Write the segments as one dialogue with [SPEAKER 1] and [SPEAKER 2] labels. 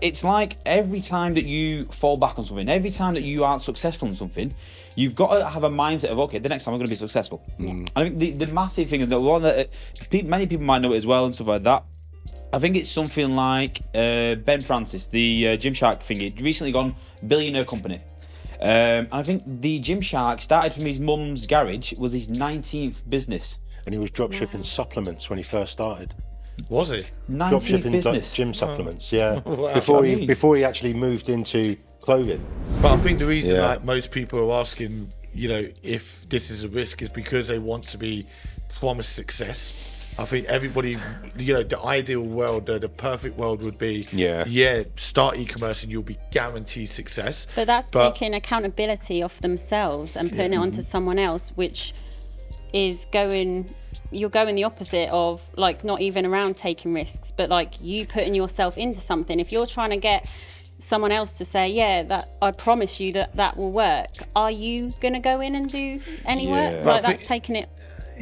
[SPEAKER 1] it's like every time that you fall back on something, every time that you aren't successful in something, you've got to have a mindset of, okay, the next time I'm going to be successful. And I think the massive thing, and the one that many people might know it as well and stuff like that, I think it's something like Ben Francis, the Gymshark thing. It recently gone billionaire company. And I think the Gymshark started from his mum's garage, was his 19th business.
[SPEAKER 2] And he was dropshipping supplements when he first started.
[SPEAKER 3] Was he?
[SPEAKER 1] 19th business.
[SPEAKER 2] Gym supplements, yeah.
[SPEAKER 3] Wow.
[SPEAKER 2] Before he actually moved into clothing.
[SPEAKER 3] But I think the reason like most people are asking, you know, if this is a risk is because they want to be promised success. I think everybody, you know, the ideal world, the perfect world would be, start e-commerce and you'll be guaranteed success.
[SPEAKER 4] But that's taking accountability off themselves and putting it onto someone else, which is you're going the opposite of, like, not even around taking risks, but like you putting yourself into something. If you're trying to get someone else to say, that I promise you that will work, are you going to go in and do any work? Like, that's taking it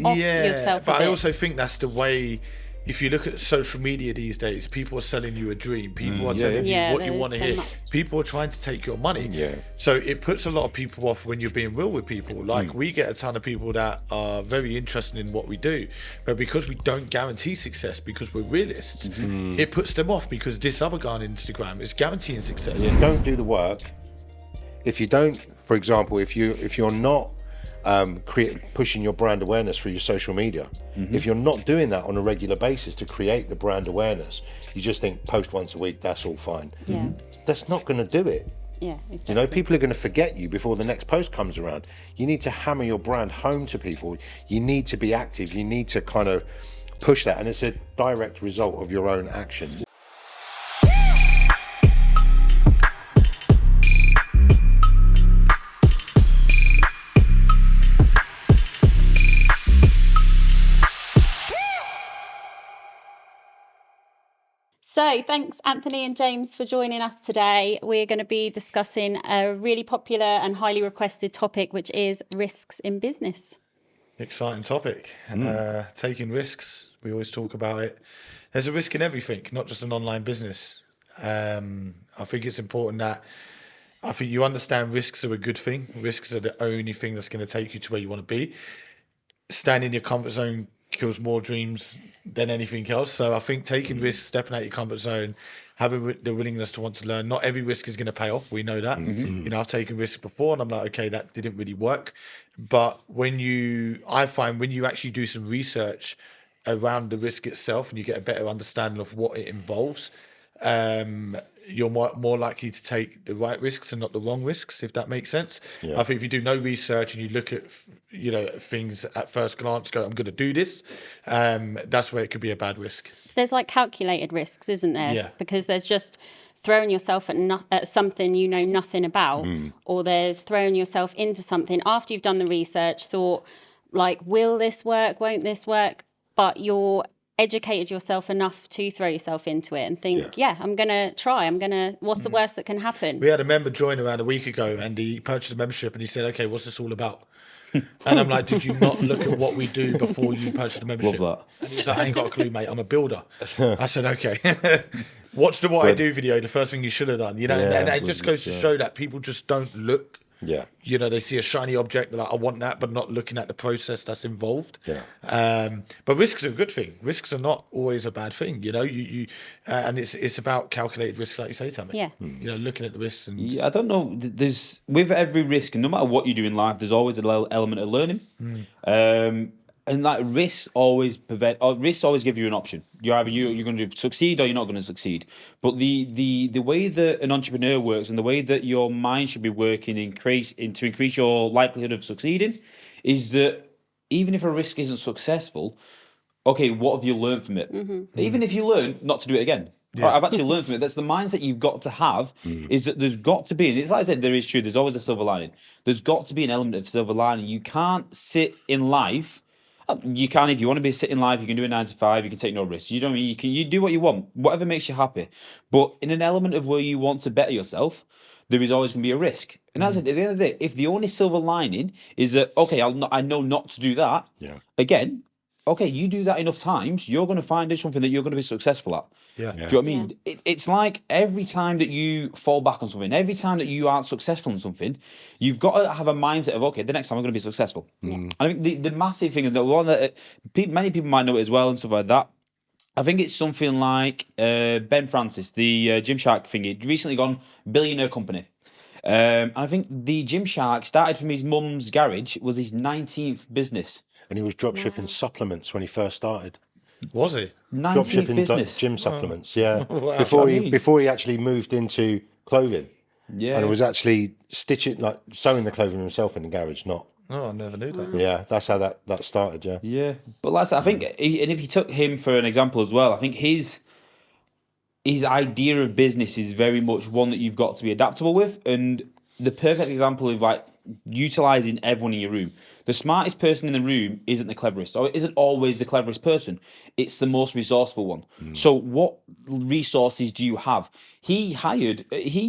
[SPEAKER 4] off yourself.
[SPEAKER 3] But I also think that's the way. If you look at social media these days, people are selling you a dream. People are telling you what you want to hear. People are trying to take your money. So it puts a lot of people off when you're being real with people. Like, we get a ton of people that are very interested in what we do, but because we don't guarantee success, because we're realists, it puts them off, because this other guy on Instagram is guaranteeing success.
[SPEAKER 2] You don't do the work. If you don't, for example, if you're not pushing your brand awareness through your social media, if you're not doing that on a regular basis to create the brand awareness, you just think post once a week, that's all fine. That's not going to do it.
[SPEAKER 4] Exactly.
[SPEAKER 2] You know, people are going to forget you before the next post comes around. You need to hammer your brand home to people. You need to be active. You need to kind of push that, and it's a direct result of your own actions.
[SPEAKER 4] So thanks, Anthony and James, for joining us today. We're going to be discussing a really popular and highly requested topic, which is risks in business.
[SPEAKER 3] Exciting topic. Taking risks. We always talk about it. There's a risk in everything, not just an online business. I think it's important that you understand risks are a good thing. Risks are the only thing that's going to take you to where you want to be. Staying in your comfort zone kills more dreams than anything else. So I think taking risks, stepping out your comfort zone, having the willingness to want to learn. Not every risk is going to pay off. We know that. You know, I've taken risks before and I'm like, okay, that didn't really work. But I find when you actually do some research around the risk itself and you get a better understanding of what it involves, you're more likely to take the right risks and not the wrong risks, if that makes sense. I think if you do no research and you look at, you know, things at first glance, go, I'm going to do this, that's where it could be a bad risk.
[SPEAKER 4] There's like calculated risks, isn't there? Because there's just throwing yourself at something you know nothing about, or there's throwing yourself into something after you've done the research, thought, like, will this work, won't this work? But you're educated yourself enough to throw yourself into it and think, I'm going to try. What's the worst that can happen?
[SPEAKER 3] We had a member join around a week ago and he purchased a membership and he said, okay, what's this all about? And I'm like, did you not look at what we do before you purchased the membership?
[SPEAKER 1] Love that.
[SPEAKER 3] And he was like, I ain't got a clue, mate. I'm a builder. I said, okay. Watch the What I Do video, the first thing you should have done. You know, and it just goes to show that people just don't look. You know, they see a shiny object, they're like, I want that, but not looking at the process that's involved. But risks are a good thing. Risks are not always a bad thing, you know. And it's about calculated risk, like you say, Tami. You know, looking at the risks. And
[SPEAKER 1] I don't know. There's, with every risk, and no matter what you do in life, there's always an element of learning. And like risks always give you an option. You're either you're going to succeed or you're not going to succeed. But the way that an entrepreneur works and the way that your mind should be working to increase your likelihood of succeeding is that even if a risk isn't successful, okay, what have you learned from it? Even if you learn not to do it again. Right, I've actually learned from it. That's the mindset you've got to have, is that there's got to be, and it's like I said, there is true, there's always a silver lining. There's got to be an element of silver lining. You can't sit in life. You can, if you want to be sitting live, you can do a 9 to 5, you can take no risks. You know what I mean? You do what you want, whatever makes you happy. But in an element of where you want to better yourself, there is always going to be a risk. And as at the end of the day, if the only silver lining is that, okay, I know not to do that, again, okay, you do that enough times, you're going to find something that you're going to be successful at.
[SPEAKER 3] Yeah.
[SPEAKER 1] Do you know what I mean? It's like every time that you fall back on something, every time that you aren't successful in something, you've got to have a mindset of, okay, the next time I'm going to be successful. And I think the massive thing, and the one that many people might know it as well and stuff like that, I think it's something like Ben Francis, the Gymshark thingy, recently gone billionaire company. And I think the Gymshark started from his mum's garage, was his 19th business.
[SPEAKER 2] And he was dropshipping supplements when he first started.
[SPEAKER 3] Was he?
[SPEAKER 1] 19th
[SPEAKER 2] Dropshipping
[SPEAKER 1] business.
[SPEAKER 2] gym supplements, yeah.
[SPEAKER 3] Wow.
[SPEAKER 2] Before he actually moved into clothing.
[SPEAKER 1] Yeah.
[SPEAKER 2] And was actually sewing the clothing himself in the garage, not.
[SPEAKER 3] Oh, I never knew that.
[SPEAKER 2] Yeah, that's how that started, yeah.
[SPEAKER 1] Yeah, but like I said, I think, and if you took him for an example as well, I think his idea of business is very much one that you've got to be adaptable with, and the perfect example of like utilizing everyone in your room. The smartest person in the room isn't the cleverest, or isn't always the cleverest person. It's the most resourceful one. So what resources do you have? He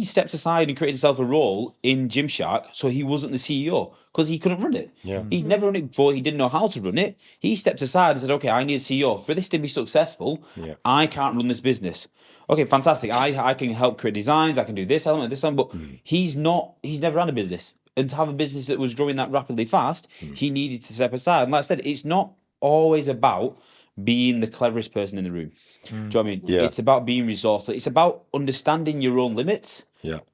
[SPEAKER 1] stepped aside and created himself a role in Gymshark, so he wasn't the CEO because he couldn't run it.
[SPEAKER 2] Yeah.
[SPEAKER 1] He'd never run it before. He didn't know how to run it. He stepped aside and said, okay, I need a CEO. For this to be successful, I can't run this business. Okay, fantastic. I can help create designs. I can do this element, this element, but he's never run a business. And to have a business that was growing that rapidly fast, he needed to step aside. And like I said, it's not always about being the cleverest person in the room. Do you know what I mean?
[SPEAKER 2] Yeah.
[SPEAKER 1] It's about being resourceful. It's about understanding your own limits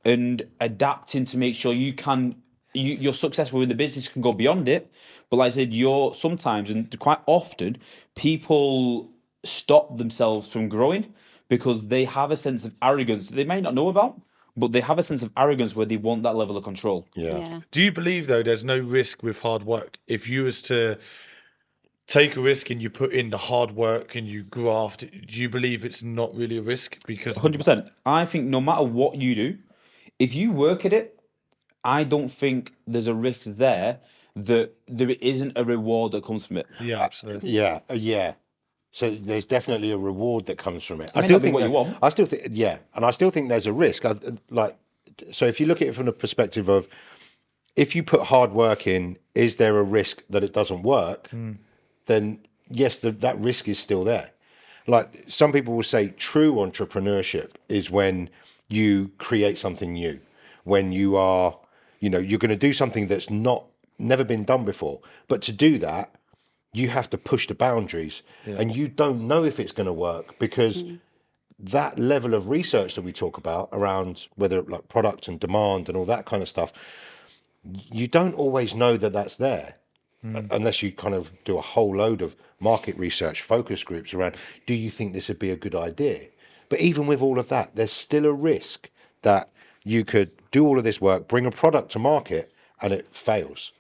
[SPEAKER 1] and adapting to make sure you're successful with the business, can go beyond it. But like I said, sometimes and quite often, people stop themselves from growing because they have a sense of arrogance that they may not know about, but they have a sense of arrogance where they want that level of control.
[SPEAKER 2] Yeah.
[SPEAKER 3] Do you believe, though, there's no risk with hard work? If you was to take a risk and you put in the hard work and you graft, do you believe it's not really a risk? Because
[SPEAKER 1] 100%. I think no matter what you do, if you work at it, I don't think there's a risk there that there isn't a reward that comes from it.
[SPEAKER 3] Yeah, absolutely.
[SPEAKER 2] Yeah. So there's definitely a reward that comes from it.
[SPEAKER 1] It may not be what you want.
[SPEAKER 2] I still think, and I still think there's a risk. So if you look at it from the perspective of, if you put hard work in, is there a risk that it doesn't work? Then yes, that risk is still there. Like some people will say, true entrepreneurship is when you create something new, when you are, you're going to do something that's never been done before. But to do that, you have to push the boundaries, and you don't know if it's going to work because that level of research that we talk about around whether like product and demand and all that kind of stuff, you don't always know that that's there unless you kind of do a whole load of market research, focus groups around, do you think this would be a good idea? But even with all of that, there's still a risk that you could do all of this work, bring a product to market, and it fails.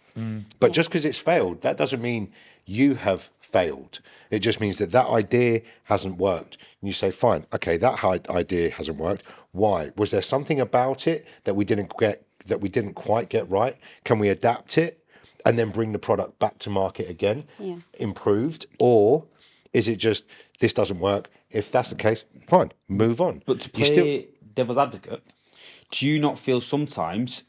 [SPEAKER 2] But just because it's failed, that doesn't mean you have failed. It just means that idea hasn't worked. And you say, fine, okay, that idea hasn't worked. Why? Was there something about it that we didn't quite get right? Can we adapt it and then bring the product back to market again, improved? Or is it just, this doesn't work? If that's the case, fine, move on.
[SPEAKER 1] But to play devil's advocate, do you not feel sometimes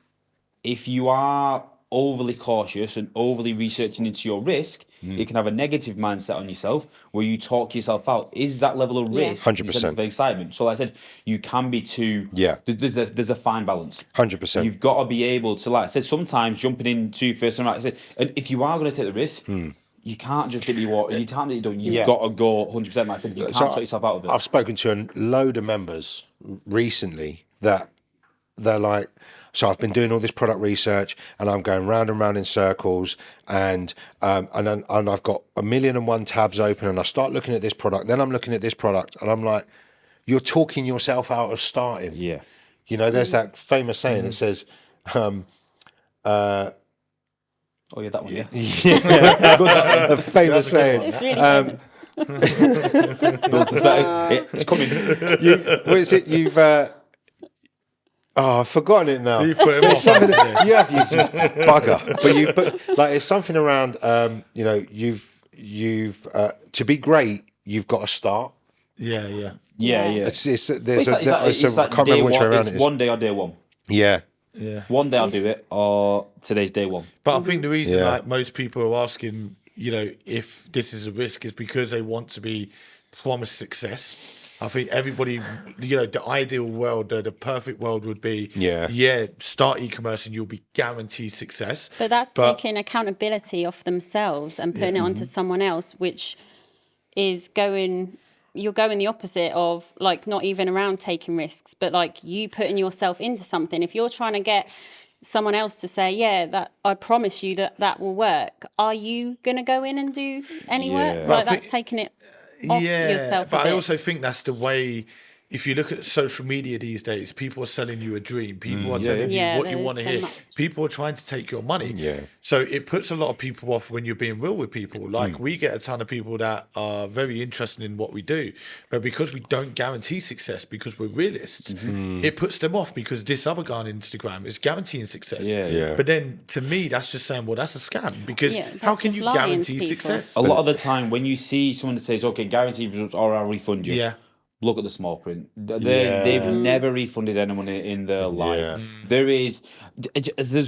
[SPEAKER 1] if you are overly cautious and overly researching into your risk, it can have a negative mindset on yourself where you talk yourself out? Is that level of risk
[SPEAKER 2] 100%.
[SPEAKER 1] instead of excitement? So like I said, you can be too... There's a fine balance.
[SPEAKER 2] 100%.
[SPEAKER 1] You've got to be able to, like I said, sometimes jumping into first and right. I said, and if you are going to take the risk, you can't just dip your water. You can't. You've got to go 100%. Like I said, you can't talk yourself out of it.
[SPEAKER 2] I've spoken to a load of members recently that they're like, so I've been doing all this product research and I'm going round and round in circles and I've got 1,000,001 tabs open and I start looking at this product, then I'm looking at this product and I'm like, you're talking yourself out of starting.
[SPEAKER 1] Yeah.
[SPEAKER 2] There's that famous saying that says,
[SPEAKER 1] oh yeah, that one. Yeah.
[SPEAKER 2] a famous saying.
[SPEAKER 4] It's really
[SPEAKER 1] It's coming.
[SPEAKER 2] What is it? You've I've forgotten it now.
[SPEAKER 3] You put him off.
[SPEAKER 2] You have used bugger, but like it's something around. You've to be great, you've got to start.
[SPEAKER 3] Yeah.
[SPEAKER 2] It's I
[SPEAKER 1] like
[SPEAKER 2] can't remember which way around it is.
[SPEAKER 1] One day or day one.
[SPEAKER 2] Yeah.
[SPEAKER 1] One day I'll do it, or today's day one.
[SPEAKER 3] But I think the reason like most people are asking, if this is a risk, is because they want to be promised success. I think everybody, the ideal world, the perfect world would be, start e-commerce and you'll be guaranteed success.
[SPEAKER 4] But that's taking accountability off themselves and putting it onto someone else, which is you're going the opposite of like not even around taking risks, but like you putting yourself into something. If you're trying to get someone else to say, that I promise you that will work, are you going to go in and do any work? Like that's taking it off yourself.
[SPEAKER 3] But I also think that's the way. If you look at social media these days, people are selling you a dream. People are telling you what you want to hear. People are trying to take your money. Yeah. So it puts a lot of people off when you're being real with people. Like we get a ton of people that are very interested in what we do, but because we don't guarantee success, because we're realists, it puts them off because this other guy on Instagram is guaranteeing success. Yeah. But then to me, that's just saying, well, that's a scam because how can you guarantee success?
[SPEAKER 1] A lot of the time when you see someone that says, okay, guaranteed results or I'll refund you. Yeah. Look at the small print. They've never refunded anyone in their life. There's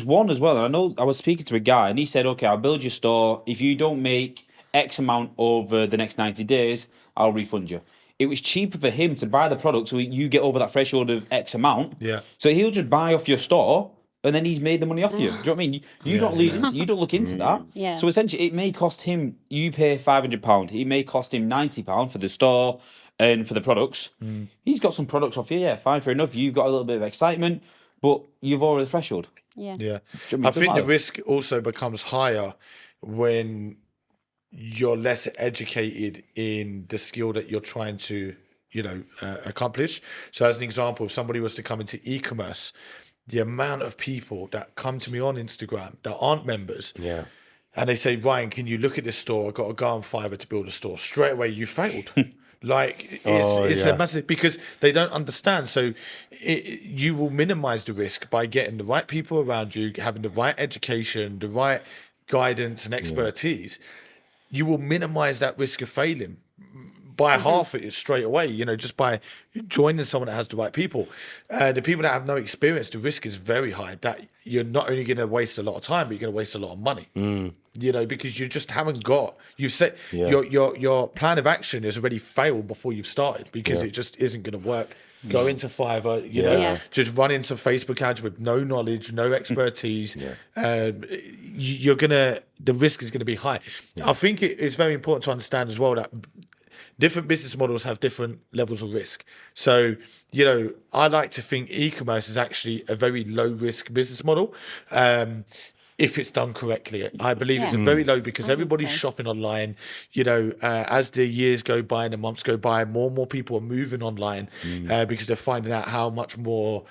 [SPEAKER 1] one as well. And I know I was speaking to a guy and he said, okay, I'll build your store. If you don't make X amount over the next 90 days, I'll refund you. It was cheaper for him to buy the product so you get over that threshold of X amount. Yeah. So he'll just buy off your store and then he's made the money off you. Do you know what I mean? You don't look into that. Yeah. So essentially it may cost him, you pay £500. It may cost him £90 for the store and for the products. He's got some products off you, fine, fair enough. You've got a little bit of excitement, but you've over the threshold.
[SPEAKER 3] Yeah. I think the risk also becomes higher when you're less educated in the skill that you're trying to, accomplish. So as an example, if somebody was to come into e-commerce, the amount of people that come to me on Instagram that aren't members, and they say, Ryan, can you look at this store? I've got to go on Fiverr to build a store. Straight away, you failed. Like it's a massive, because they don't understand. So you will minimize the risk by getting the right people around you, having the right education, the right guidance and expertise. You will minimize that risk of failing by half it straight away, just by joining someone that has the right people. The people that have no experience, the risk is very high that you're not only going to waste a lot of time, but you're going to waste a lot of money. Because you just haven't got, you've set your plan of action has already failed before you've started because it just isn't going to work. Go into Fiverr, just run into Facebook ads with no knowledge, no expertise. You're the risk is going to be high. I think it's very important to understand as well that different business models have different levels of risk. So, I like to think e-commerce is actually a very low risk business model. If it's done correctly, I believe it's a very low, because everybody's shopping online. As the years go by and the months go by, more and more people are moving online because they're finding out how much more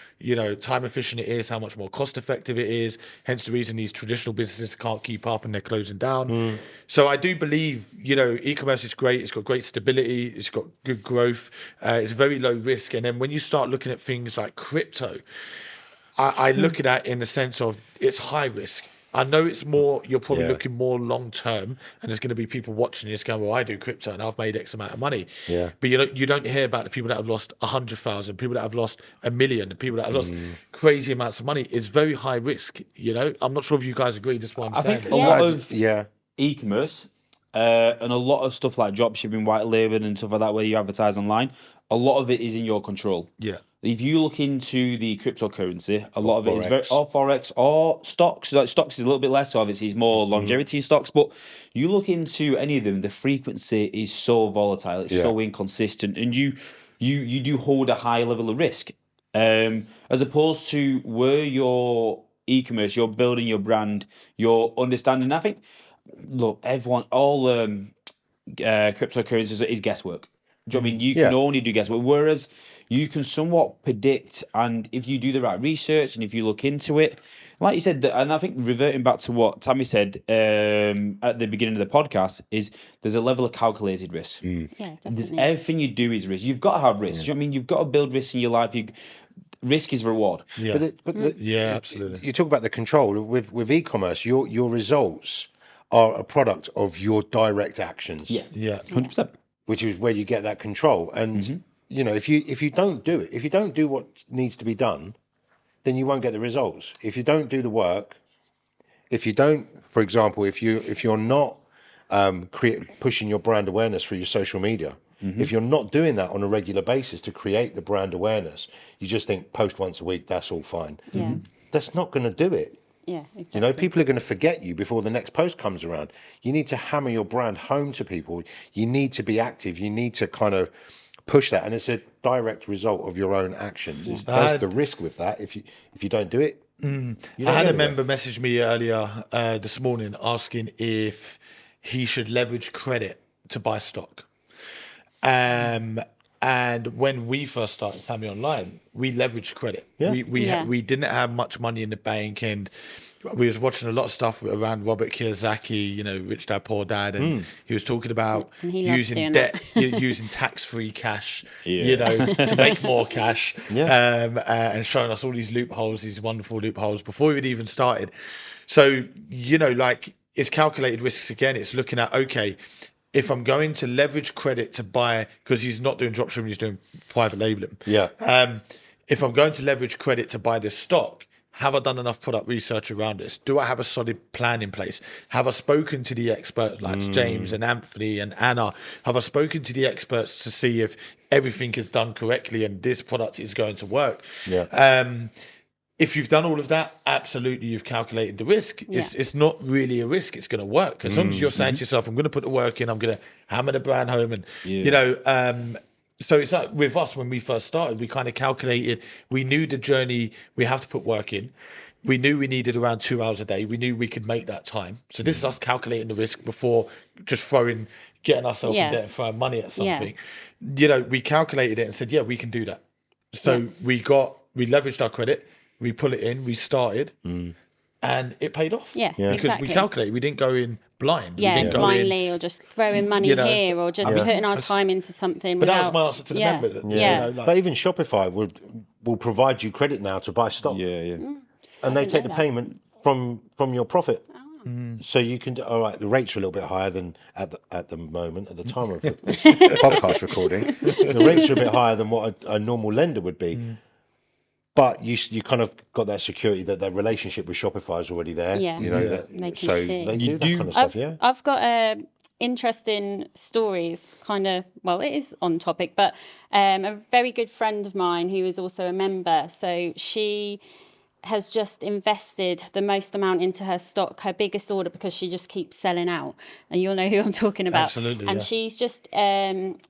[SPEAKER 3] time efficient it is, how much more cost effective it is. Hence the reason these traditional businesses can't keep up and they're closing down. So I do believe e-commerce is great. It's got great stability. It's got good growth. It's very low risk. And then when you start looking at things like crypto, I look at that in the sense of it's high risk. I know it's more, you're probably looking more long term, and there's going to be people watching this going, well, I do crypto and I've made X amount of money. Yeah. But you don't hear about the people that have lost 100,000, people that have lost 1 million, the people that have lost crazy amounts of money. It's very high risk. I'm not sure if you guys agree. That's what I'm saying.
[SPEAKER 1] I think a lot of e-commerce and a lot of stuff like dropshipping, white labeling and stuff like that, where you advertise online, a lot of it is in your control. Yeah. If you look into the cryptocurrency, a lot of it is Forex or stocks. Like stocks is a little bit less, so obviously it's more longevity stocks. But you look into any of them, the frequency is so volatile, it's so inconsistent, and you do hold a high level of risk. As opposed to where your e-commerce, you're building your brand, you're understanding. I think, look, all cryptocurrencies is guesswork. Do you know what I mean? You can only do guesswork, whereas you can somewhat predict, and if you do the right research and if you look into it, like you said, and I think reverting back to what Tami said at the beginning of the podcast, is there's a level of calculated risk. Yeah, everything you do is risk. You've got to have risk. Do you know what I mean? You've got to build risk in your life. Risk is reward.
[SPEAKER 2] Yeah, absolutely. You talk about the control with e-commerce. Your results are a product of your direct actions.
[SPEAKER 1] Yeah, 100%.
[SPEAKER 2] Which is where you get that control. And if you don't do it, if you don't do what needs to be done, then you won't get the results. If you don't do the work, if you don't, for example, if you're not pushing your brand awareness through your social media. If you're not doing that on a regular basis to create the brand awareness, you just think post once a week, that's all fine.
[SPEAKER 4] Yeah.
[SPEAKER 2] That's not going to do it.
[SPEAKER 4] Yeah, exactly.
[SPEAKER 2] You know, people are going to forget you before the next post comes around. You need to hammer your brand home to people. You need to be active. You need to kind of push that, and it's a direct result of your own actions. There's the risk with that. If you don't do it, you don't
[SPEAKER 3] I had
[SPEAKER 2] get
[SPEAKER 3] a
[SPEAKER 2] anywhere.
[SPEAKER 3] member message me earlier this morning asking if he should leverage credit to buy stock. And when we first started Tami Online, we leveraged credit.
[SPEAKER 2] Yeah.
[SPEAKER 3] We didn't have much money in the bank, and we was watching a lot of stuff around Robert Kiyosaki, you know, Rich Dad Poor Dad, and he was talking about
[SPEAKER 4] And he loves
[SPEAKER 3] using
[SPEAKER 4] doing
[SPEAKER 3] debt,
[SPEAKER 4] that.
[SPEAKER 3] using tax-free cash, you know, to make more cash, and showing us all these loopholes, these wonderful loopholes before we'd even started. So, you know, like, it's calculated risks again. It's looking at, okay, if I'm going to leverage credit to buy, because he's not doing dropshipping, he's doing private labeling.
[SPEAKER 2] Yeah.
[SPEAKER 3] If I'm going to leverage credit to buy this stock, have I done enough product research around this? Do I have a solid plan in place? Have I spoken to the experts like James and Anthony and Anna? Have I spoken to the experts to see if everything is done correctly and this product is going to work?
[SPEAKER 2] Yeah.
[SPEAKER 3] If you've done all of that, absolutely, you've calculated the risk. It's not really a risk. It's going to work. As long as you're saying to yourself, I'm going to put the work in, I'm going to hammer the brand home. And, you know, so it's like with us, when we first started, we kind of calculated, we knew the journey, we have to put work in. We knew we needed around 2 hours a day. We knew we could make that time. So this is us calculating the risk before just getting ourselves in debt and throwing money at something. You know, we calculated it and said, yeah, we can do that. So we leveraged our credit. We pull it in, we started, and it paid off.
[SPEAKER 4] Yeah,
[SPEAKER 3] Because
[SPEAKER 4] exactly.
[SPEAKER 3] we calculated, we didn't go in blind.
[SPEAKER 4] Yeah,
[SPEAKER 3] we didn't go
[SPEAKER 4] blindly, or just throwing money
[SPEAKER 3] you know,
[SPEAKER 4] here, or just putting our time into something.
[SPEAKER 3] But that
[SPEAKER 4] without,
[SPEAKER 3] was my answer to the member. That,
[SPEAKER 4] Yeah.
[SPEAKER 3] You know, like,
[SPEAKER 2] But even Shopify will provide you credit now to buy stock.
[SPEAKER 1] Yeah.
[SPEAKER 2] And they take the payment from your profit.
[SPEAKER 4] Oh.
[SPEAKER 2] So you can do, all right, the rates are a little bit higher than at the moment, at the time of the podcast recording. The rates are a bit higher than what a normal lender would be. But you kind of got that security that their relationship with Shopify is already there.
[SPEAKER 4] Yeah.
[SPEAKER 2] You know,
[SPEAKER 4] They can
[SPEAKER 2] so
[SPEAKER 4] see.
[SPEAKER 2] they do that kind of stuff, yeah.
[SPEAKER 4] I've got interesting stories, kind of, well, it is on topic, but a very good friend of mine who is also a member. So she has just invested the most amount into her stock, her biggest order, because she just keeps selling out. And you'll know who I'm talking about.
[SPEAKER 3] Absolutely,
[SPEAKER 4] And she's just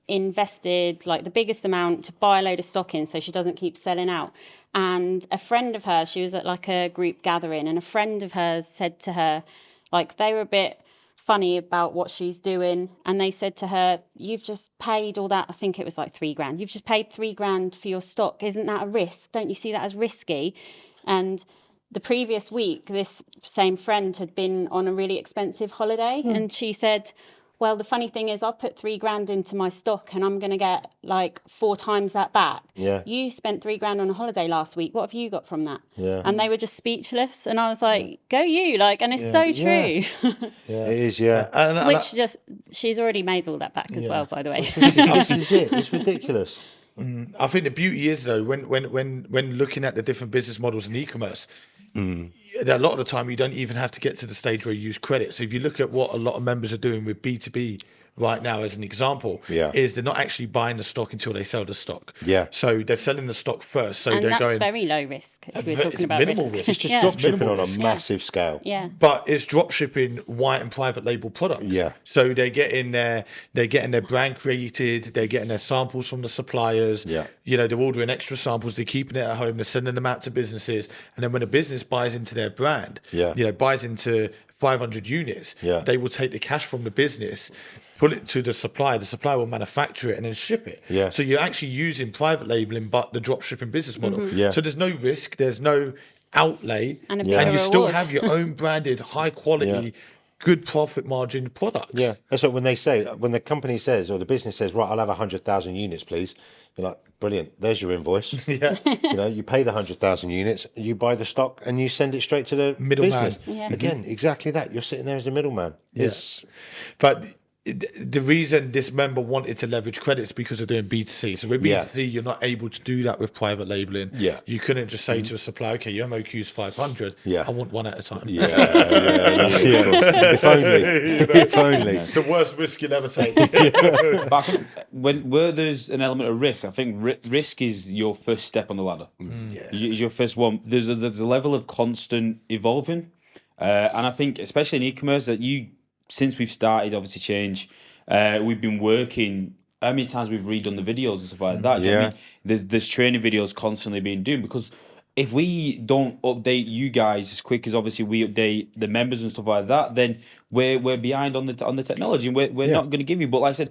[SPEAKER 4] invested like the biggest amount to buy a load of stock in so she doesn't keep selling out. And a friend of hers, she was at like a group gathering, and a friend of hers said to her, like, they were a bit funny about what she's doing, and they said to her, you've just paid all that, I think it was like $3,000, you've just paid $3,000 for your stock, isn't that a risk? Don't you see that as risky? And the previous week, this same friend had been on a really expensive holiday, and she said, well, the funny thing is, I put $3,000 into my stock and I'm going to get like 4 times that back.
[SPEAKER 2] Yeah.
[SPEAKER 4] You spent $3,000 on a holiday last week. What have you got from that?
[SPEAKER 2] Yeah.
[SPEAKER 4] And they were just speechless. And I was like, go you, like, and it's so true.
[SPEAKER 2] It is, yeah.
[SPEAKER 3] and
[SPEAKER 4] Which just, she's already made all that back as well, by the way.
[SPEAKER 2] This is it. It's ridiculous.
[SPEAKER 3] I think the beauty is, though, when looking at the different business models in e-commerce, a lot of the time you don't even have to get to the stage where you use credit. So if you look at what a lot of members are doing with B2B right now, as an example, is they're not actually buying the stock until they sell the stock.
[SPEAKER 2] Yeah.
[SPEAKER 3] So they're selling the stock first. So
[SPEAKER 4] And
[SPEAKER 3] they're
[SPEAKER 4] that's
[SPEAKER 3] going.
[SPEAKER 4] very low risk. If we're
[SPEAKER 3] It's
[SPEAKER 4] talking about
[SPEAKER 3] minimal
[SPEAKER 4] risk.
[SPEAKER 3] risk.
[SPEAKER 2] It's just
[SPEAKER 4] Yeah.
[SPEAKER 2] drop shipping
[SPEAKER 3] Minimal
[SPEAKER 2] on a
[SPEAKER 3] risk.
[SPEAKER 2] massive scale.
[SPEAKER 4] Yeah.
[SPEAKER 3] But it's drop shipping white and private label products.
[SPEAKER 2] Yeah.
[SPEAKER 3] So they're getting their brand created, they're getting their samples from the suppliers.
[SPEAKER 2] Yeah.
[SPEAKER 3] You know, they're ordering extra samples, they're keeping it at home, they're sending them out to businesses. And then when a business buys into their brand,
[SPEAKER 2] Yeah.
[SPEAKER 3] you know, buys into 500 units,
[SPEAKER 2] Yeah.
[SPEAKER 3] they will take the cash from the business, put it to the supplier will manufacture it and then ship it.
[SPEAKER 2] Yeah.
[SPEAKER 3] So you're actually using private labeling, but the drop shipping business model.
[SPEAKER 2] Yeah.
[SPEAKER 3] So there's no risk, there's no outlay,
[SPEAKER 4] And a
[SPEAKER 3] and
[SPEAKER 4] bigger
[SPEAKER 3] you still
[SPEAKER 4] reward.
[SPEAKER 3] have your own branded, high quality, good profit margin products.
[SPEAKER 2] Yeah, that's what when the company says or the business says, right, I'll have 100,000 units, please. You're like, brilliant. There's your invoice.
[SPEAKER 3] Yeah.
[SPEAKER 2] You know, you pay the 100,000 units, you buy the stock, and you send it straight to the
[SPEAKER 3] Middleman.
[SPEAKER 2] business.
[SPEAKER 4] Yeah.
[SPEAKER 2] Again, exactly that. You're sitting there as a middleman.
[SPEAKER 3] Yeah.
[SPEAKER 2] It's
[SPEAKER 3] But the reason this member wanted to leverage credits because they're doing B2C. So with B2C, you're not able to do that with private labeling.
[SPEAKER 2] Yeah.
[SPEAKER 3] You couldn't just say to a supplier, okay, your MOQ is 500.
[SPEAKER 2] Yeah.
[SPEAKER 3] I want one at a time.
[SPEAKER 2] If only. If only.
[SPEAKER 3] It's the worst risk you'll ever take.
[SPEAKER 1] But I think where there's an element of risk, I think risk is your first step on the ladder. Is your first one. There's a level of constant evolving, and I think especially in e-commerce that since we've started obviously change, we've been working. How many times we've redone the videos and stuff like that? Do you know what I mean? There's training videos constantly being done, because if we don't update you guys as quick as obviously we update the members and stuff like that, then we're behind on the technology, and we're not going to give you. But like I said,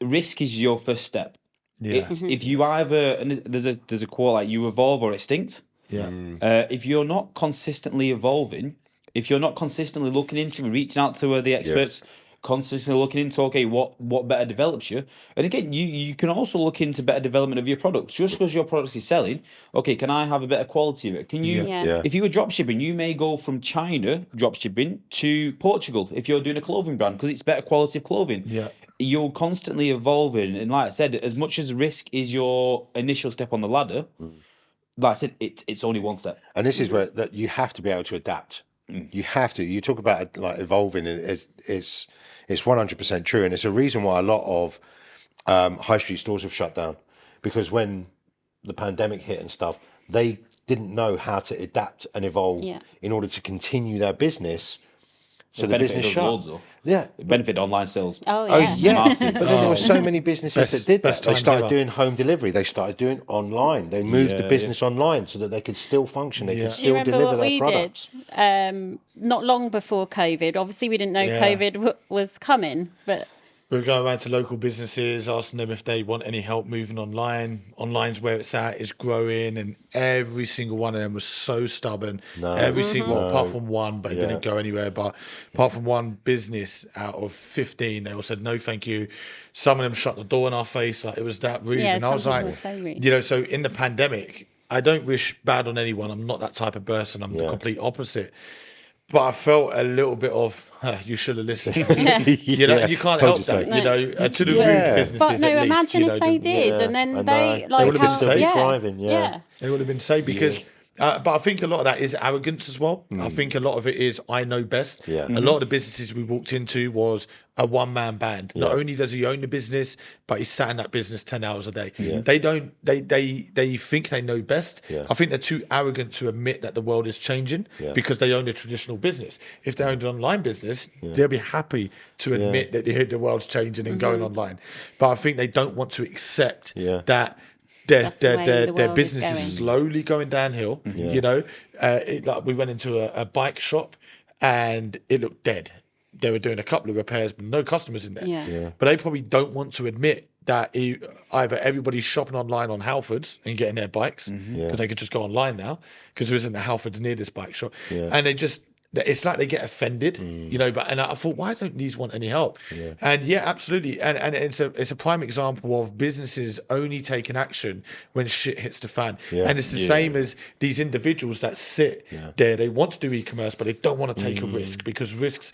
[SPEAKER 1] risk is your first step. It's if you either, and there's a quote like, you evolve or extinct. If you're not consistently evolving, if you're not consistently looking into and reaching out to the experts, consistently looking into, okay, what better develops you? And again, you can also look into better development of your products. Just because your products is selling, okay, can I have a better quality of it? Can you, if you were dropshipping, you may go from China dropshipping to Portugal if you're doing a clothing brand, because it's better quality of clothing. You're constantly evolving, and like I said, as much as risk is your initial step on the ladder, like I said, it's only one step.
[SPEAKER 2] And this is where that you have to be able to adapt. You have to. You talk about like evolving. It's 100% true, and it's a reason why a lot of high street stores have shut down, because when the pandemic hit and stuff, they didn't know how to adapt and evolve in order to continue their business. So the business shut.
[SPEAKER 1] It benefited online sales.
[SPEAKER 2] Massive. But then there were so many businesses that did that. They started
[SPEAKER 3] ever.
[SPEAKER 2] doing home delivery. They started doing online. They moved the business online so that they could still function. They could
[SPEAKER 4] Do you
[SPEAKER 2] still
[SPEAKER 4] remember
[SPEAKER 2] deliver
[SPEAKER 4] what
[SPEAKER 2] their
[SPEAKER 4] we
[SPEAKER 2] products.
[SPEAKER 4] did? Not long before COVID. Obviously, we didn't know COVID was coming, but
[SPEAKER 3] We're going around to local businesses, asking them if they want any help moving online. Online's where it's at, it's growing, and every single one of them was so stubborn. Every single one, apart from one, but it didn't go anywhere. But apart from one business out of 15, they all said no, thank you. Some of them shut the door in our face, like it was that rude.
[SPEAKER 4] Yeah,
[SPEAKER 3] and I was
[SPEAKER 4] some
[SPEAKER 3] like,
[SPEAKER 4] people were so rude.
[SPEAKER 3] you know, so in the pandemic, I don't wish bad on anyone. I'm not that type of person. I'm the complete opposite. But I felt a little bit of, you should have listened. You know, you can't help that. You know, to the rude businesses.
[SPEAKER 4] but no,
[SPEAKER 3] at least,
[SPEAKER 4] imagine
[SPEAKER 3] you know,
[SPEAKER 4] if they did, and then they
[SPEAKER 3] They
[SPEAKER 4] like
[SPEAKER 3] would have been
[SPEAKER 4] how
[SPEAKER 3] safe.
[SPEAKER 2] Thriving,
[SPEAKER 3] They would have been safe because. But I think a lot of that is arrogance as well. I think a lot of it is I know best. A lot of the businesses we walked into was a one-man band. Not only does he own the business, but he's sat in that business 10 hours a day. They don't. They think they know best. I think they're too arrogant to admit that the world is changing because they own a traditional business. If they owned an online business, they'll be happy to admit that the world's changing and going online. But I think they don't want to accept that.
[SPEAKER 4] That's the way the
[SPEAKER 3] Their
[SPEAKER 4] world
[SPEAKER 3] business
[SPEAKER 4] is
[SPEAKER 3] is
[SPEAKER 4] going.
[SPEAKER 3] slowly going downhill. You know, like we went into a bike shop and it looked dead. They were doing a couple of repairs, but no customers in there. But they probably don't want to admit that either everybody's shopping online on Halfords and getting their bikes because they could just go online now because there isn't a Halfords near this bike shop, and it's like they get offended, you know. And I thought, why don't these want any help? And absolutely. And it's a prime example of businesses only taking action when shit hits the fan. And it's the same as these individuals that sit there. They want to do e-commerce, but they don't want to take a risk because risks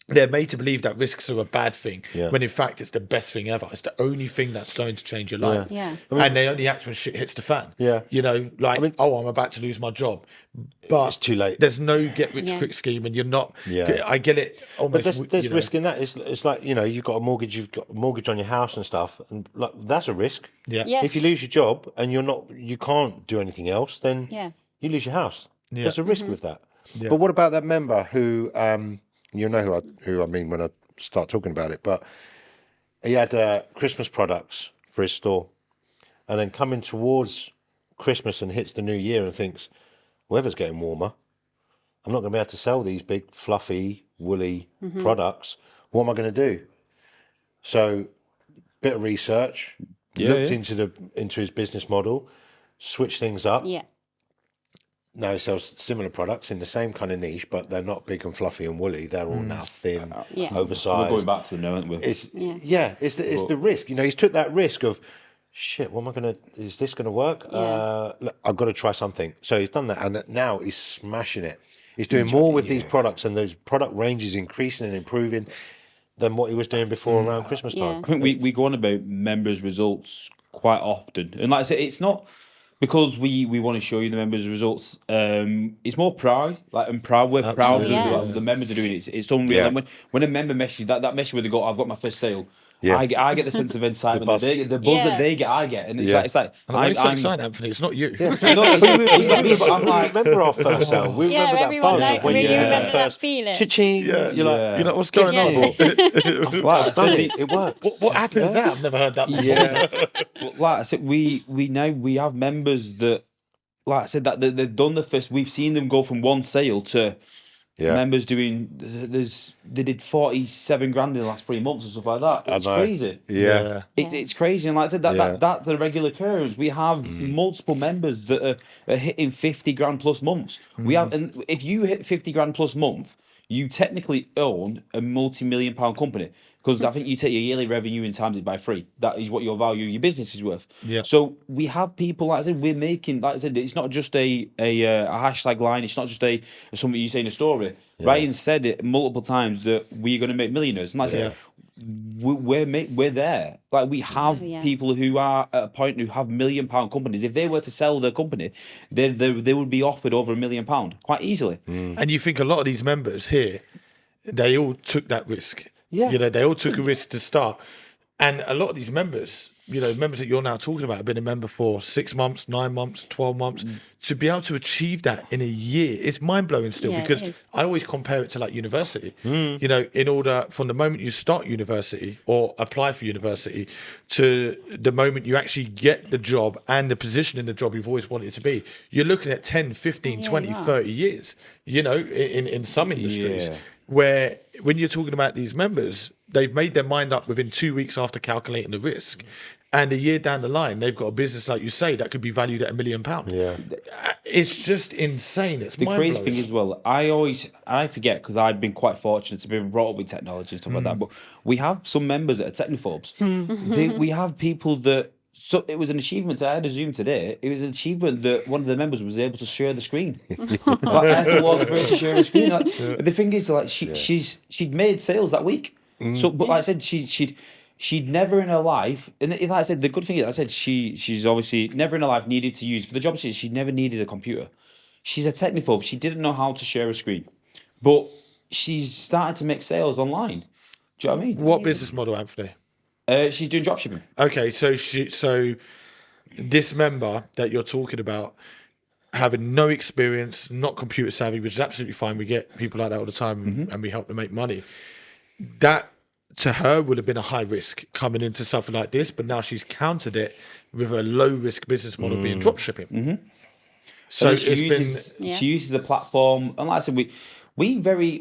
[SPEAKER 3] they're made to believe that risks are a bad thing when in fact it's the best thing ever. It's the only thing that's going to change your life. And they only act when shit hits the fan. You know, like, I'm about to lose my job. But
[SPEAKER 2] it's too late.
[SPEAKER 3] There's no get rich quick scheme, and you're not. I get it. Almost,
[SPEAKER 2] but there's risk in that. It's like, you know, you've got a mortgage on your house and stuff, and like that's a risk. If you lose your job and you can't do anything else, then you lose your house. There's a risk with that. But what about that member who? You know who I mean when I start talking about it, but he had Christmas products for his store, and then coming towards Christmas and hits the new year and thinks, weather's getting warmer. I'm not going to be able to sell these big, fluffy, woolly products. What am I going to do? So, bit of research, looked into his business model, switched things up. Now he sells similar products in the same kind of niche, but they're not big and fluffy and woolly. They're all now thin, oversized.
[SPEAKER 1] We're going back to them now, aren't we?
[SPEAKER 2] It's the risk. You know, he's took that risk of, shit, what am I going to, is this going to work? Look, I've got to try something. So he's done that, and now he's smashing it. He's doing more with these products, and those product range is increasing and improving. than what he was doing before around Christmas time.
[SPEAKER 4] Yeah.
[SPEAKER 1] I think we go on about members' results quite often, and like I said, it's not because we want to show you the members' results. It's more pride, like and proud. We're proud
[SPEAKER 3] Absolutely,
[SPEAKER 1] that
[SPEAKER 4] yeah.
[SPEAKER 1] the members are doing it. It's unreal.
[SPEAKER 2] Yeah.
[SPEAKER 1] And when a member messages that message where they go, "I've got my first sale."
[SPEAKER 2] Yeah.
[SPEAKER 1] I get the sense of excitement
[SPEAKER 2] buzz.
[SPEAKER 1] that the buzz
[SPEAKER 4] Yeah.
[SPEAKER 1] that they get, I get, and
[SPEAKER 2] Yeah.
[SPEAKER 1] it's like
[SPEAKER 3] And I'm so excited, Anthony. It's not you.
[SPEAKER 1] no, it's not me, but I'm
[SPEAKER 2] We
[SPEAKER 1] like,
[SPEAKER 2] remember our first sale. We
[SPEAKER 4] Yeah,
[SPEAKER 2] remember that
[SPEAKER 4] everyone
[SPEAKER 2] buzz
[SPEAKER 4] like,
[SPEAKER 2] when
[SPEAKER 4] really
[SPEAKER 2] you had
[SPEAKER 4] remember that
[SPEAKER 2] first
[SPEAKER 4] feeling.
[SPEAKER 2] cha-ching.
[SPEAKER 3] Yeah.
[SPEAKER 2] You're like,
[SPEAKER 1] Yeah.
[SPEAKER 3] You know what's going on?
[SPEAKER 2] I've done it. It works.
[SPEAKER 3] What happens there? I've never heard that before.
[SPEAKER 1] yeah. But like I said, we have members that, like I said, that they've done the first. We've seen them go from one sale to
[SPEAKER 2] Yeah.
[SPEAKER 1] members doing. They did 47 grand in the last 3 months and stuff like that. It's
[SPEAKER 2] know.
[SPEAKER 1] crazy.
[SPEAKER 2] Yeah.
[SPEAKER 1] It's crazy, and like I said, that's a regular occurrence. We have multiple members that are hitting 50 grand plus months. We have, and if you hit 50 grand plus month, you technically own a multi-million pound company because I think you take your yearly revenue and times it by 3. That is what your value of your business is worth.
[SPEAKER 3] Yeah.
[SPEAKER 1] So we have people, like I said, we're making, like I said, it's not just a hashtag line. It's not just something you say in a story. Ryan said it multiple times that we're going to make millionaires, and like I said, we're there. Like we have people who are at a point who have £1 million companies. If they were to sell their company, they would be offered over £1 million quite easily.
[SPEAKER 3] And you think a lot of these members here, they all took that risk.
[SPEAKER 1] Yeah.
[SPEAKER 3] You know, they all took a risk to start. And a lot of these members, you know, members that you're now talking about have been a member for 6 months, 9 months, 12 months. To be able to achieve that in a year, it's mind blowing still,
[SPEAKER 4] Yeah, it
[SPEAKER 3] because
[SPEAKER 4] is.
[SPEAKER 3] I always compare it to like university. You know, in order from the moment you start university or apply for university to the moment you actually get the job and the position in the job you've always wanted it to be, you're looking at 10, 15, 20,
[SPEAKER 4] you are.
[SPEAKER 3] 30 years, you know, in some industries.
[SPEAKER 1] Yeah.
[SPEAKER 3] Where when you're talking about these members, they've made their mind up within 2 weeks after calculating the risk. And a year down the line, they've got a business, like you say, that could be valued at £1 million.
[SPEAKER 2] Yeah.
[SPEAKER 3] It's just insane. It's
[SPEAKER 1] The crazy
[SPEAKER 3] mind-blowing.
[SPEAKER 1] thing is, well, I forget because I've been quite fortunate to be brought up with technology and stuff like that. But we have some members that are technophobes. We have people that. So it was an achievement. I had a Zoom today. It was an achievement that one of the members was able to share the screen. Like, I had to walk through to share the screen. Like, the thing is, like she'd made sales that week. So, but like I said, she'd never in her life, and like I said, the good thing is, I said she's obviously never in her life needed to use for the job. She'd never needed a computer. She's a technophobe. She didn't know how to share a screen, but she's started to make sales online. Do you know what I mean?
[SPEAKER 3] What business model, Anthony?
[SPEAKER 1] She's doing dropshipping.
[SPEAKER 3] Okay, so this member that you're talking about, having no experience, not computer savvy, which is absolutely fine. We get people like that all the time, and we help them make money. That to her would have been a high risk coming into something like this, but now she's countered it with a low risk business model being dropshipping. So
[SPEAKER 1] she uses a platform, and like I said, we very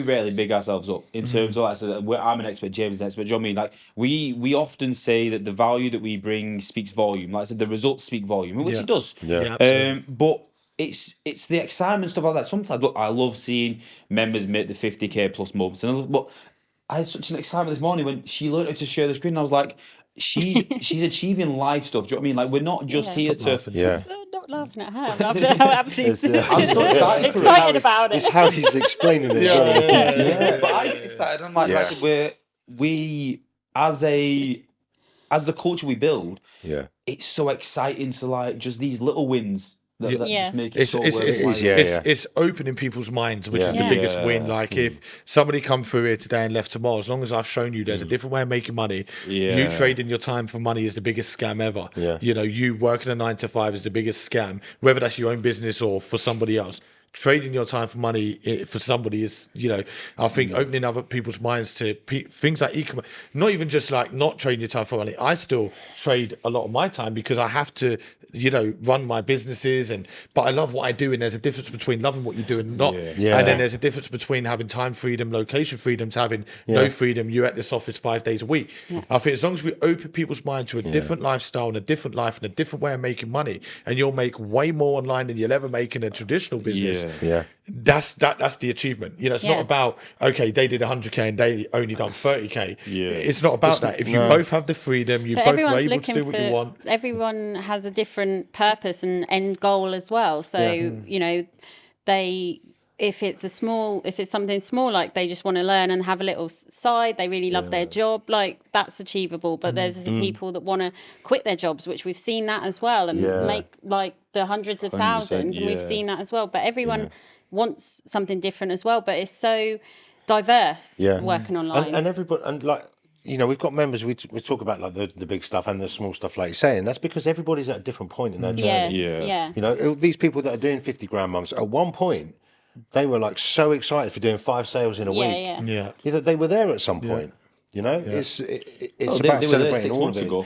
[SPEAKER 1] rarely big ourselves up in terms of, like I said, I'm an expert, James is an expert. Do you know what I mean? Like we often say that the value that we bring speaks volume. Like I said, the results speak volume, which it does.
[SPEAKER 3] Yeah, absolutely.
[SPEAKER 1] But it's the excitement, stuff like that. Sometimes, look, I love seeing members make the 50k plus months, but I had such an excitement this morning when she learned how to share the screen. And I was like, she's achieving live stuff. Do you know what I mean? Like we're not just here to.
[SPEAKER 2] Yeah.
[SPEAKER 4] I'm not laughing at her. I'm laughing at how Anthony's
[SPEAKER 1] I'm so excited for
[SPEAKER 4] excited about
[SPEAKER 2] It's
[SPEAKER 4] it.
[SPEAKER 2] how he's explaining it.
[SPEAKER 1] Yeah, but I get excited. I'm like,
[SPEAKER 2] Yeah.
[SPEAKER 1] like I said, we as the culture we build,
[SPEAKER 2] Yeah.
[SPEAKER 1] it's so exciting to like just these little wins that
[SPEAKER 4] Yeah.
[SPEAKER 1] just make it so worthwhile.
[SPEAKER 3] It's opening people's minds, which is the
[SPEAKER 4] Yeah.
[SPEAKER 3] biggest win.
[SPEAKER 1] Yeah.
[SPEAKER 3] Like if somebody come through here today and left tomorrow, as long as I've shown you there's a different way of making money,
[SPEAKER 1] Yeah.
[SPEAKER 3] you trading your time for money is the biggest scam ever.
[SPEAKER 2] Yeah.
[SPEAKER 3] You know, you working a 9 to 5 is the biggest scam, whether that's your own business or for somebody else. Trading your time for money for somebody is, you know, I think opening other people's minds to things like e-commerce, not even just like not trading your time for money. I still trade a lot of my time because I have to, you know, run my businesses but I love what I do, and there's a difference between loving what you do and not.
[SPEAKER 2] Yeah.
[SPEAKER 3] And then there's a difference between having time freedom, location freedom, to having no freedom. You're at this office 5 days a week. I think as long as we open people's mind to a different lifestyle and a different life and a different way of making money, and you'll make way more online than you'll ever make in a traditional business.
[SPEAKER 2] Yeah.
[SPEAKER 3] That's the achievement. You know, it's not about, okay, they did 100k and they only done 30k.
[SPEAKER 1] Yeah.
[SPEAKER 3] It's not about that. If you both have the freedom, you
[SPEAKER 4] But
[SPEAKER 3] both are
[SPEAKER 4] everyone's
[SPEAKER 3] able to
[SPEAKER 4] looking
[SPEAKER 3] do what you want.
[SPEAKER 4] everyone has a different purpose and end goal as well. So, you know, if it's something small, like they just want to learn and have a little side, they really love their job, like that's achievable. But there's people that want to quit their jobs, which we've seen that as well, and make like the hundreds of
[SPEAKER 1] 100%,
[SPEAKER 4] thousands, and we've seen that as well. But everyone wants something different as well. But it's so diverse working online.
[SPEAKER 2] And everybody, and like, you know, we've got members, we talk about like the big stuff and the small stuff, like you're saying. That's because everybody's at a different point in their journey.
[SPEAKER 4] Yeah.
[SPEAKER 2] You know, these people that are doing 50 grand months, at one point, they were like so excited for doing 5 sales in a week.
[SPEAKER 4] Yeah.
[SPEAKER 2] You know, they were there at some point. You know, it's
[SPEAKER 1] they
[SPEAKER 2] about
[SPEAKER 1] were there
[SPEAKER 2] celebrating
[SPEAKER 1] 6
[SPEAKER 2] all
[SPEAKER 1] months
[SPEAKER 2] of it.
[SPEAKER 1] ago.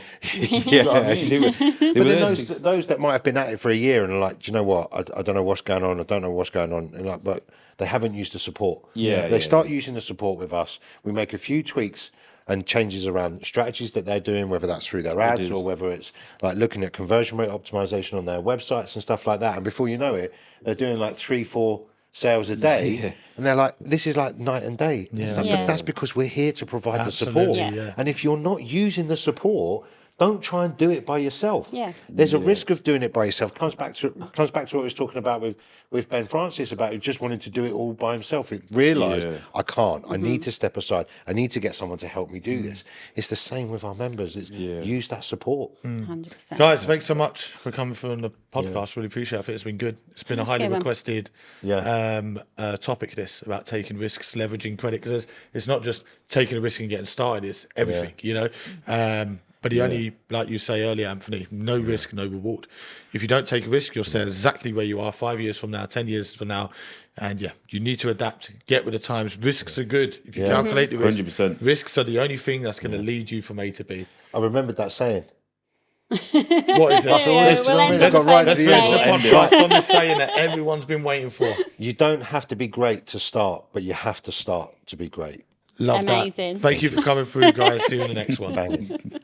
[SPEAKER 2] Yeah,
[SPEAKER 1] what I mean?
[SPEAKER 2] but then those that might have been at it for a year and are like, do you know what? I don't know what's going on. I don't know what's going on. And like, but they haven't used the support. They start using the support with us. We make a few tweaks and changes around strategies that they're doing, whether that's through their ads or whether it's like looking at conversion rate optimization on their websites and stuff like that. And before you know it, they're doing like 3-4 sales a day, and they're like, this is like night and day. But that's because we're here to provide the support. And if you're not using the support, don't try and do it by yourself. There's a risk of doing it by yourself. Comes back to what I was talking about with Ben Francis about who just wanted to do it all by himself. He realised, I can't. I need to step aside. I need to get someone to help me do this. It's the same with our members. It's use that support.
[SPEAKER 4] 100%.
[SPEAKER 3] Guys, thanks so much for coming through the podcast. Really appreciate it. I think it's been good. It's been a highly requested topic, this, about taking risks, leveraging credit, because it's not just taking a risk and getting started, it's everything, you know. But the only, like you say earlier, Anthony, no risk, no reward. If you don't take a risk, you'll stay exactly where you are 5 years from now, 10 years from now. And you need to adapt, get with the times. Risks are good. If you calculate the risk,
[SPEAKER 1] 100%.
[SPEAKER 3] risks are the only thing that's going to lead you from A to B.
[SPEAKER 2] I remembered that saying.
[SPEAKER 3] What is it? Let's finish the podcast on this saying that everyone's been waiting for.
[SPEAKER 2] You don't have to be great to start, but you have to start to be great.
[SPEAKER 3] Love
[SPEAKER 4] Amazing.
[SPEAKER 3] that. Thank you for coming through, guys. See you in the next one.
[SPEAKER 2] Bang.